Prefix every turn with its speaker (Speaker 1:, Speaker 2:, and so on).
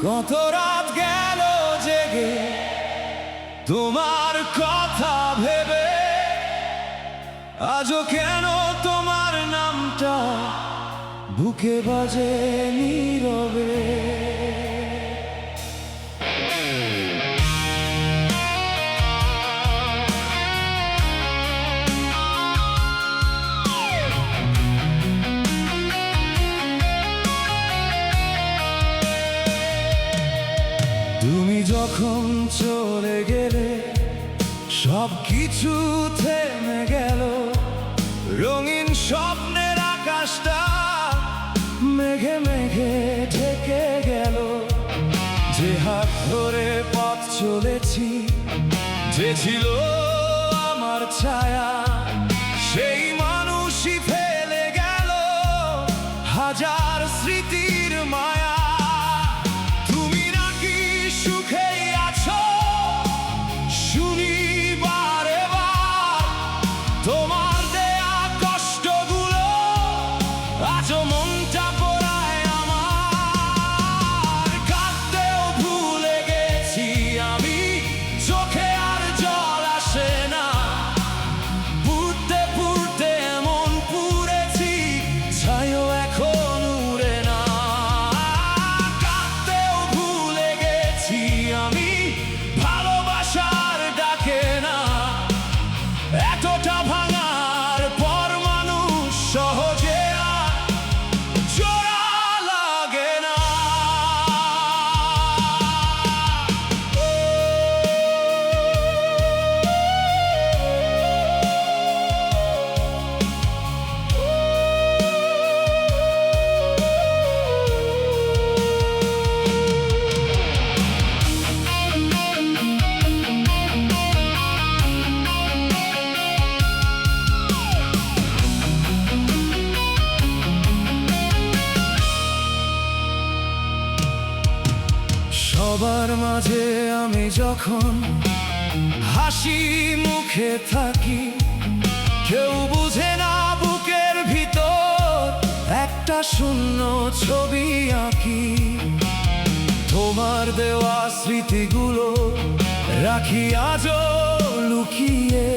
Speaker 1: কত রাত গেল জেগে তোমার কথা ভেবে, আজও কেন তোমার নামটা বুকে বাজে নীরবে। তুমি যখন চলে গেলে সব কিছু থেমে গেল, রঙিন স্বপ্নের আকাশটা মেঘে মেঘে ঢেকে গেল। যে হাত ধরে পথ চলেছি, যে ছিল আমার ছায়া, সেই মানুষই ফেলে গেল হাজার স্মৃতির মায়া। তোমার দেয়া কষ্টগুলো আজও মনটা পোড়ায় আমার। কাঁদতেও ভুলে গেছি আমি, চোখে আর জল আসে না। পুড়তে পুড়তে এমন পুড়েছি, ছাইও এখন উড়ে না। কাঁদতেও ভুলে গেছি আমি, ভালোবাসার ডাকে না। এতটা ভাঙার পর মানুষ সহজে আর জোড়া লাগে না। সবার মাঝে আমি যখন হাসি মুখে থাকি, কেউ বুঝে না বুকের ভিতর একটা শূন্য ছবি আঁকি। তোমার দেওয়া স্মৃতিগুলো রাখি আজও লুকিয়ে,